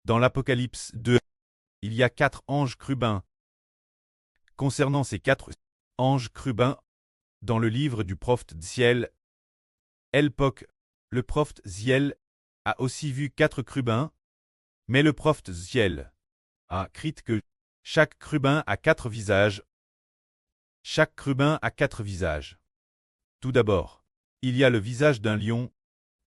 Dans l'Apocalypse 2, il y a 4 anges chérubins. Concernant ces 4 anges chérubins, dans le livre du prophète Ziel, Elpoc, le prophète Ziel, a aussi vu 4 chérubins, mais le prophète Ziel a écrit que chaque chérubin a 4 visages. Chaque chérubin a 4 visages. Tout d'abord, il y a le visage d'un lion,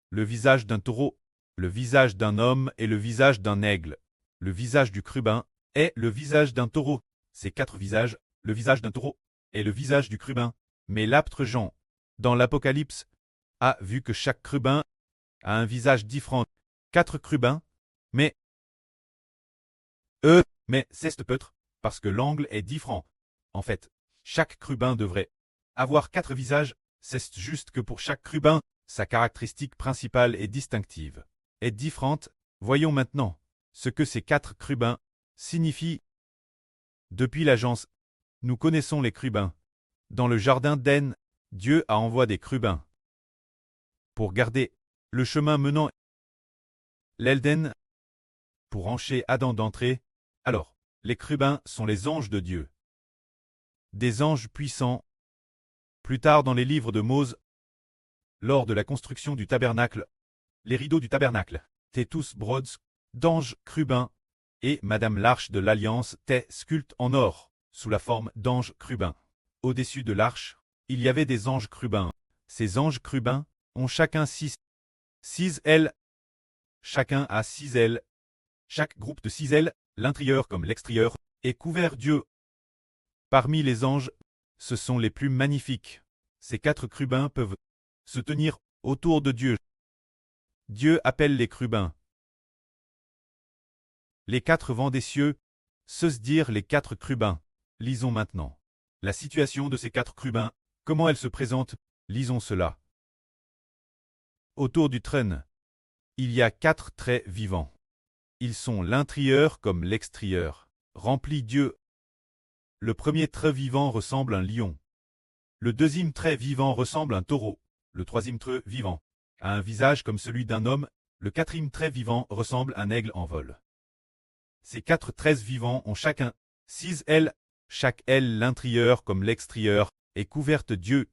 le visage d'un taureau, le visage d'un homme et le visage d'un aigle. Le visage du chérubin est le visage d'un taureau. Ces 4 visages, le visage d'un taureau et le visage du chérubin. Mais l'apôtre Jean, dans l'Apocalypse, a vu que chaque chérubin a un visage différent. 4 chérubins, mais c'est peut-être parce que l'angle est différent. En fait, chaque chérubin devrait avoir 4 visages, c'est juste que pour chaque chérubin, sa caractéristique principale est distinctive, est différente. Voyons maintenant ce que ces 4 chérubins signifient. Depuis l'agence, nous connaissons les chérubins. Dans le jardin d'Éden, Dieu a envoyé des chérubins pour garder le chemin menant l'Éden, pour empêcher Adam d'entrer. Alors, les chérubins sont les anges de Dieu. Des anges puissants. Plus tard dans les livres de Moïse, lors de la construction du tabernacle, les rideaux du tabernacle étaient tous brods d'anges chérubins, et Madame l'Arche de l'Alliance était sculptée en or, sous la forme d'anges chérubins. Au-dessus de l'arche, il y avait des anges chérubins. Ces anges chérubins ont chacun 6 ailes. Chacun a 6 ailes. Chaque groupe de 6 ailes, l'intérieur comme l'extérieur, est couvert d'yeux. Parmi les anges, ce sont les plus magnifiques. Ces 4 chérubins peuvent se tenir autour de Dieu. Dieu appelle les chérubins les 4 vents des cieux, se dire les 4 chérubins. Lisons maintenant la situation de ces 4 chérubins, comment elle se présente, lisons cela. Autour du trône, il y a 4 traits vivants. Ils sont l'intérieur comme l'extérieur, remplis d'yeux. Le premier trait vivant ressemble à un lion. Le deuxième trait vivant ressemble à un taureau. Le troisième trait vivant a un visage comme celui d'un homme. Le quatrième trait vivant ressemble à un aigle en vol. Ces 4 traits vivants ont chacun 6 ailes. Chaque aile, l'intérieur comme l'extérieur, est couverte d'yeux.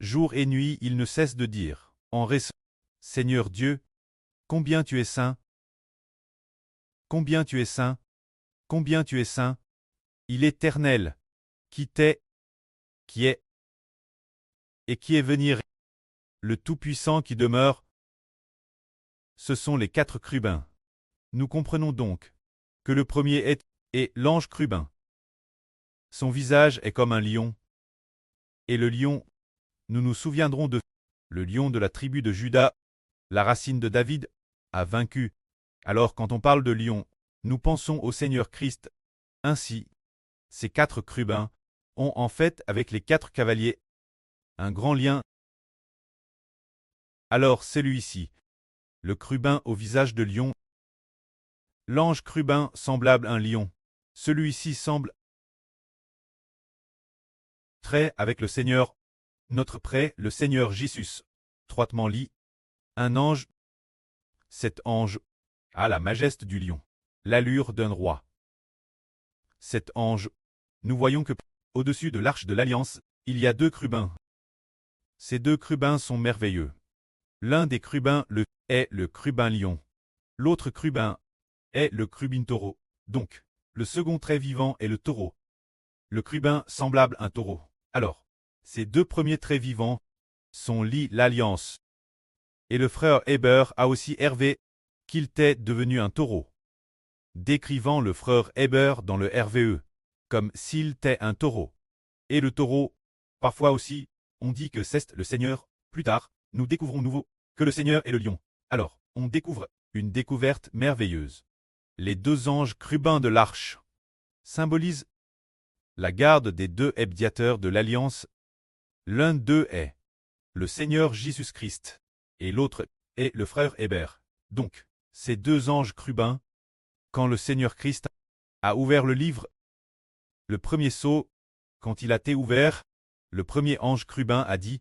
Jour et nuit, ils ne cessent de dire, en récent, Seigneur Dieu, combien tu es saint, combien tu es saint, combien tu es saint, il est éternel, qui t'est, qui est, et qui est venir, le Tout-Puissant qui demeure. Ce sont les 4 chérubins. Nous comprenons donc que le premier est l'ange chérubin. Son visage est comme un lion. Et le lion, nous nous souviendrons de le lion de la tribu de Juda, la racine de David, a vaincu. Alors quand on parle de lion, nous pensons au Seigneur Christ. Ainsi, ces 4 chérubins ont en fait avec les 4 cavaliers un grand lien. Alors celui-ci, le chérubin au visage de lion, l'ange chérubin semblable à un lion, celui-ci semble très avec le Seigneur, notre prêt, le Seigneur Jésus, étroitement lié, un ange. Cet ange a la majesté du lion, l'allure d'un roi. Cet ange, nous voyons que, au-dessus de l'arche de l'Alliance, il y a 2 chérubins. Ces 2 chérubins sont merveilleux. L'un des chérubins est le chérubin lion. L'autre chérubin est le chérubin taureau. Donc, le second trait vivant est le taureau. Le chérubin semblable à un taureau. Alors, ces 2 premiers traits vivants sont l'Alliance. Et le frère Héber a aussi Hervé qu'il était devenu un taureau, décrivant le frère Héber dans le RVE, comme s'il était un taureau. Et le taureau, parfois aussi, on dit que c'est le Seigneur. Plus tard, nous découvrons nouveau que le Seigneur est le lion. Alors, on découvre une découverte merveilleuse. Les 2 anges chérubins de l'arche symbolisent la garde des 2 médiateurs de l'Alliance. L'un d'eux est le Seigneur Jésus-Christ, et l'autre est le frère Héber. Donc, ces 2 anges chérubins, quand le Seigneur Christ a ouvert le livre, le premier sceau, quand il a été ouvert, le premier ange chérubin a dit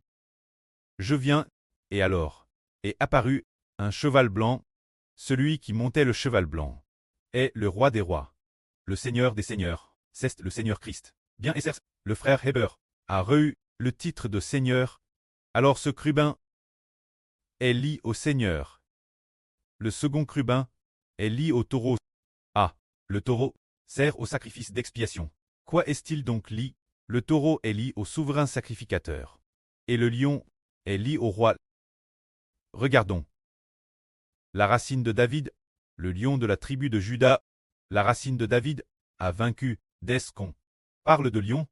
« Je viens », et alors est apparu un cheval blanc, celui qui montait le cheval blanc. est le roi des rois, le seigneur des seigneurs, c'est le Seigneur Christ. Bien Esser, le frère Heber, a reçu le titre de seigneur, alors ce crubin est lié au Seigneur. Le second crubin est lié au taureau. Ah, le taureau sert au sacrifice d'expiation. Quoi est-il donc lié? Le taureau est lié au souverain sacrificateur. Et le lion est lié au roi. Regardons. La racine de David, le lion de la tribu de Juda, la racine de David, a vaincu. Dès qu'on parle de lion,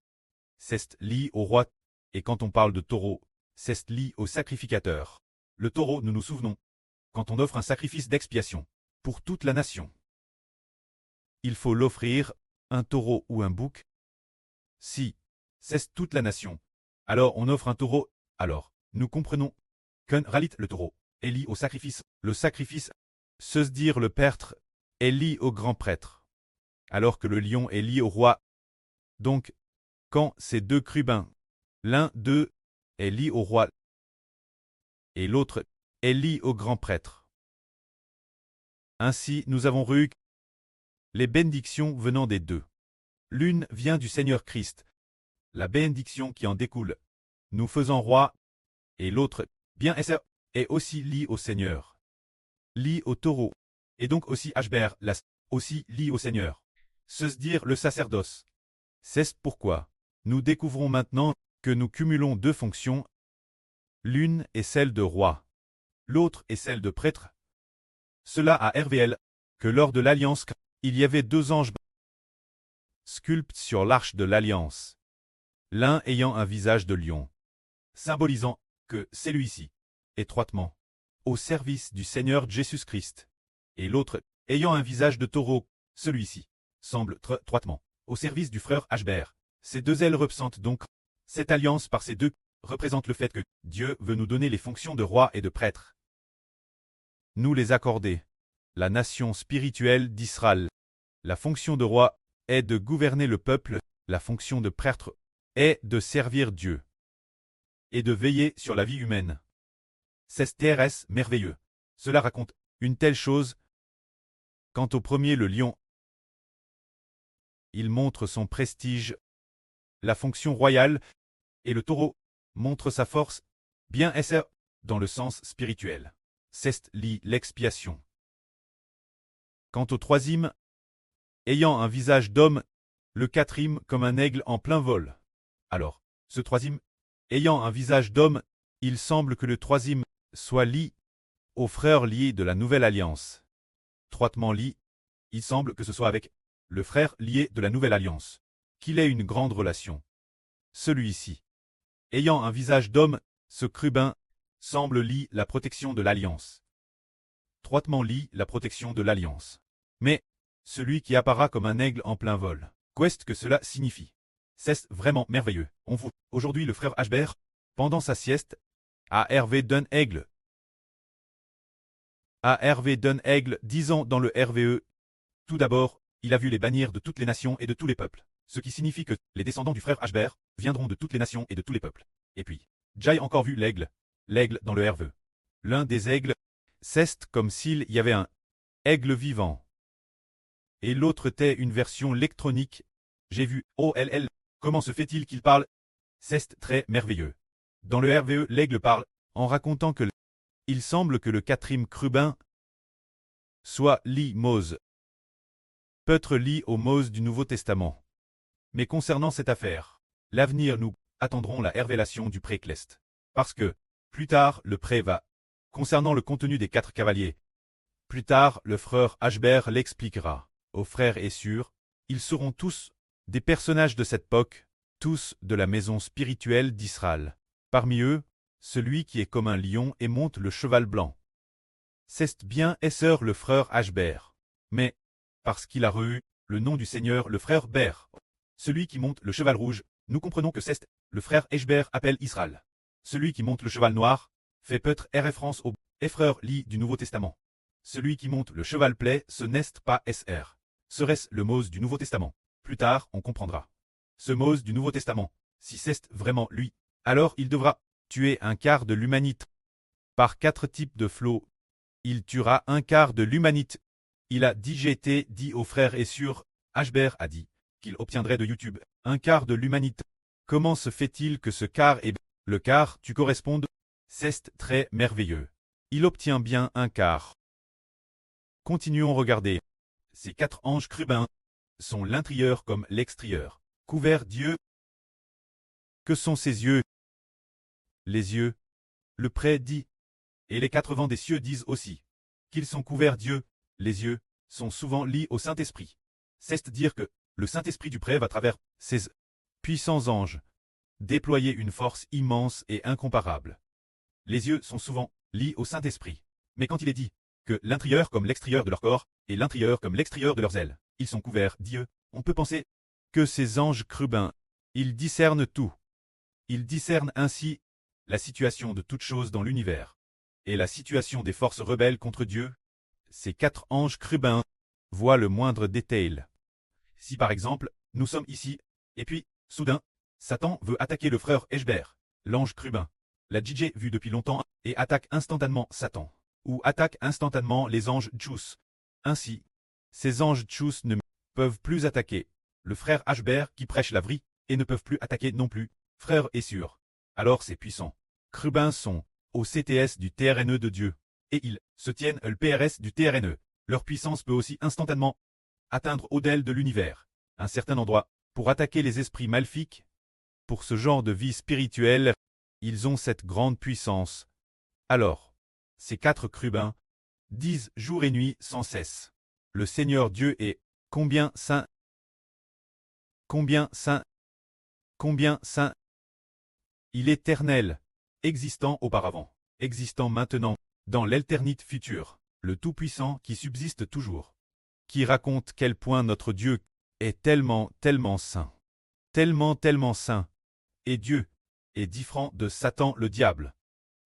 c'est lié au roi, et quand on parle de taureau, c'est lié au sacrificateur. Le taureau, nous nous souvenons, quand on offre un sacrifice d'expiation pour toute la nation. Il faut l'offrir, un taureau ou un bouc. Si c'est toute la nation, alors on offre un taureau. Alors, nous comprenons qu'un ralit le taureau est lié au sacrifice. Le sacrifice, se dire le prêtre, est lié au grand prêtre, alors que le lion est lié au roi. Donc, quand ces deux crubins, l'un d'eux est lié au roi et l'autre est lié au grand prêtre. Ainsi, nous avons reçu les bénédictions venant des deux. L'une vient du Seigneur Christ, la bénédiction qui en découle, nous faisant roi, et l'autre, bien Esser, est aussi lié au Seigneur, lié au taureau, et donc aussi Ashber, aussi lié au Seigneur. Se dire le sacerdoce. C'est pourquoi nous découvrons maintenant que nous cumulons deux fonctions. L'une est celle de roi, l'autre est celle de prêtre. Cela a RVL que lors de l'Alliance, il y avait deux anges sculptés sur l'arche de l'Alliance, l'un ayant un visage de lion, symbolisant que celui-ci, étroitement, au service du Seigneur Jésus-Christ, et l'autre ayant un visage de taureau, celui-ci, semble étroitement, au service du frère Ashber. Ces deux ailes représentent donc cette alliance par ces deux, représente le fait que Dieu veut nous donner les fonctions de roi et de prêtre. Nous les accorder. La nation spirituelle d'Israël. La fonction de roi est de gouverner le peuple, la fonction de prêtre est de servir Dieu et de veiller sur la vie humaine. C'est TRS merveilleux. Cela raconte une telle chose. Quant au premier, le lion, il montre son prestige, la fonction royale, et le taureau montre sa force, bien Esser, dans le sens spirituel. C'est l'expiation. Quant au troisième, ayant un visage d'homme, le quatrième comme un aigle en plein vol. Alors, ce troisième, ayant un visage d'homme, il semble que le troisième soit lié aux frères liés de la Nouvelle Alliance. Étroitement lié, il semble que ce soit avec le frère lié de la Nouvelle Alliance, qu'il ait une grande relation. Celui-ci, ayant un visage d'homme, ce crubin, semble lié la protection de l'Alliance. Étroitement lié la protection de l'Alliance. Mais, celui qui apparaît comme un aigle en plein vol, qu'est-ce que cela signifie? C'est vraiment merveilleux. On voit aujourd'hui le frère Ashber, pendant sa sieste, à Hervé d'un aigle. À Hervé d'un aigle, disant dans le RVE, tout d'abord, il a vu les bannières de toutes les nations et de tous les peuples, ce qui signifie que les descendants du frère Ashber viendront de toutes les nations et de tous les peuples. Et puis, Jai encore vu l'aigle dans le RVE. L'un des aigles, c'est comme s'il y avait un aigle vivant. Et l'autre était une version électronique. J'ai vu OLL. Comment se fait-il qu'il parle? C'est très merveilleux. Dans le RVE, l'aigle parle, en racontant que il semble que le quatrième crubin soit lié Mose. Peut-être lié au Mose du Nouveau Testament. Mais concernant cette affaire, l'avenir nous attendrons la révélation du pré-cleste. Parce que, plus tard, le pré va. Concernant le contenu des 4 cavaliers. Plus tard, le frère Ashber l'expliquera. Aux frères et sûrs, ils seront tous des personnages de cette époque, tous de la maison spirituelle d'Israël. Parmi eux, celui qui est comme un lion et monte le cheval blanc. C'est bien Esser le frère Ashber. Mais, parce qu'il a reçu le nom du Seigneur le frère Ber, celui qui monte le cheval rouge, nous comprenons que c'est le frère Ashber appelle Israël. Celui qui monte le cheval noir fait peut-être référence au frère Li du Nouveau Testament. Celui qui monte le cheval plaid, ce n'est pas SR. Serait-ce le Mose du Nouveau Testament? Plus tard, on comprendra. Ce Mose du Nouveau Testament, si c'est vraiment lui, alors il devra tuer un quart de l'humanité. Par 4 types de flots, il tuera un quart de l'humanité. Il a dit aux frères et sœurs, Ashber a dit qu'il obtiendrait de YouTube un quart de l'humanité. Comment se fait-il que ce quart et le quart tu correspondes? C'est très merveilleux. Il obtient bien un quart. Continuons regarder. Ces 4 anges chérubins sont l'intérieur comme l'extérieur. Couverts Dieu. Que sont ses yeux? Les yeux. Le près dit. Et les 4 vents des cieux disent aussi qu'ils sont couverts Dieu. Les yeux sont souvent liés au Saint-Esprit. C'est dire que le Saint-Esprit du près va à travers ces puissants anges déployer une force immense et incomparable. Les yeux sont souvent liés au Saint-Esprit. Mais quand il est dit que l'intérieur comme l'extérieur de leur corps et l'intérieur comme l'extérieur de leurs ailes, ils sont couverts Dieu, on peut penser que ces anges chérubins, ils discernent tout. Ils discernent ainsi la situation de toutes choses dans l'univers et la situation des forces rebelles contre Dieu. Ces 4 anges chérubins voient le moindre détail. Si par exemple, nous sommes ici, et puis, soudain, Satan veut attaquer le frère Ashber, l'ange chérubin. La DJ vue depuis longtemps et attaque instantanément Satan, ou attaque instantanément les anges Tchous. Ainsi, ces anges Tchous ne peuvent plus attaquer le frère Ashber qui prêche la vraie, et ne peuvent plus attaquer non plus frère et sœur. Alors ces puissants chérubins sont au CTS du TRNE de Dieu, et ils se tiennent le PRS du TRNE. Leur puissance peut aussi instantanément atteindre au-delà de l'univers, un certain endroit, pour attaquer les esprits maléfiques. Pour ce genre de vie spirituelle, ils ont cette grande puissance. Alors, ces 4 chérubins disent jour et nuit sans cesse. Le Seigneur Dieu est combien saint, combien saint, combien saint. Il est éternel, existant auparavant, existant maintenant, dans l'éternité future, le Tout-Puissant qui subsiste toujours, qui raconte quel point notre Dieu est tellement, tellement saint, tellement saint, et Dieu est différent de Satan le diable.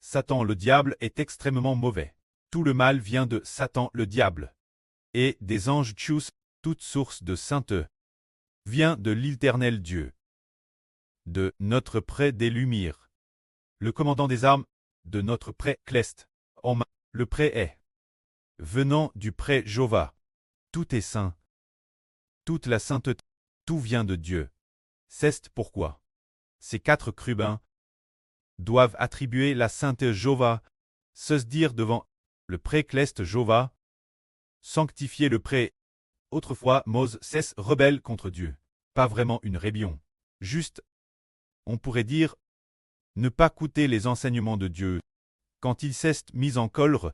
Satan le diable est extrêmement mauvais. Tout le mal vient de Satan le diable. Et des anges Tchous, toute source de sainteté, vient de l'éternel Dieu. De notre près des Lumières. Le commandant des armes, de notre près Clest. Le près est venant du près Jova. Tout est saint. Toute la sainteté, tout vient de Dieu. C'est pourquoi ces 4 chérubins doivent attribuer la sainteté Jova, se dire devant le pré Clest Jova, sanctifier le pré. Autrefois Mose cesse rebelle contre Dieu. Pas vraiment une rébellion. Juste, on pourrait dire, ne pas écouter les enseignements de Dieu. Quand il s'est mis en colère,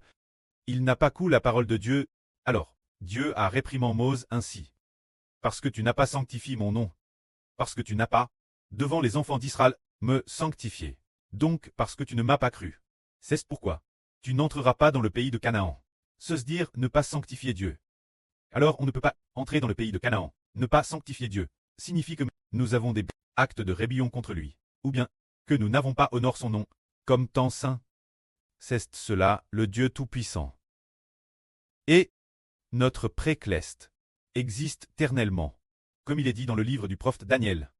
il n'a pas cru la parole de Dieu. Alors, Dieu a réprimé Mose ainsi. Parce que tu n'as pas sanctifié mon nom. Parce que tu n'as pas, devant les enfants d'Israël, me sanctifié. Donc parce que tu ne m'as pas cru. C'est pourquoi tu n'entreras pas dans le pays de Canaan. Se dire ne pas sanctifier Dieu. Alors on ne peut pas entrer dans le pays de Canaan. Ne pas sanctifier Dieu signifie que nous avons des actes de rébellion contre lui, ou bien que nous n'avons pas honoré son nom, comme tant saint. C'est cela le Dieu Tout-Puissant. Et notre pré-Clest existe éternellement, comme il est dit dans le livre du prophète Daniel.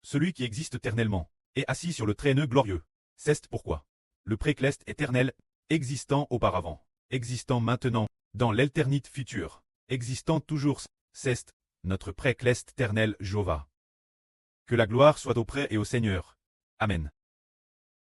Celui qui existe éternellement est assis sur le trône glorieux. C'est pourquoi le pré-Clest éternel, existant auparavant, existant maintenant, dans l'éternité future, existant toujours, c'est notre pré-Clest éternel Jova. Que la gloire soit au près et au Seigneur. Amen.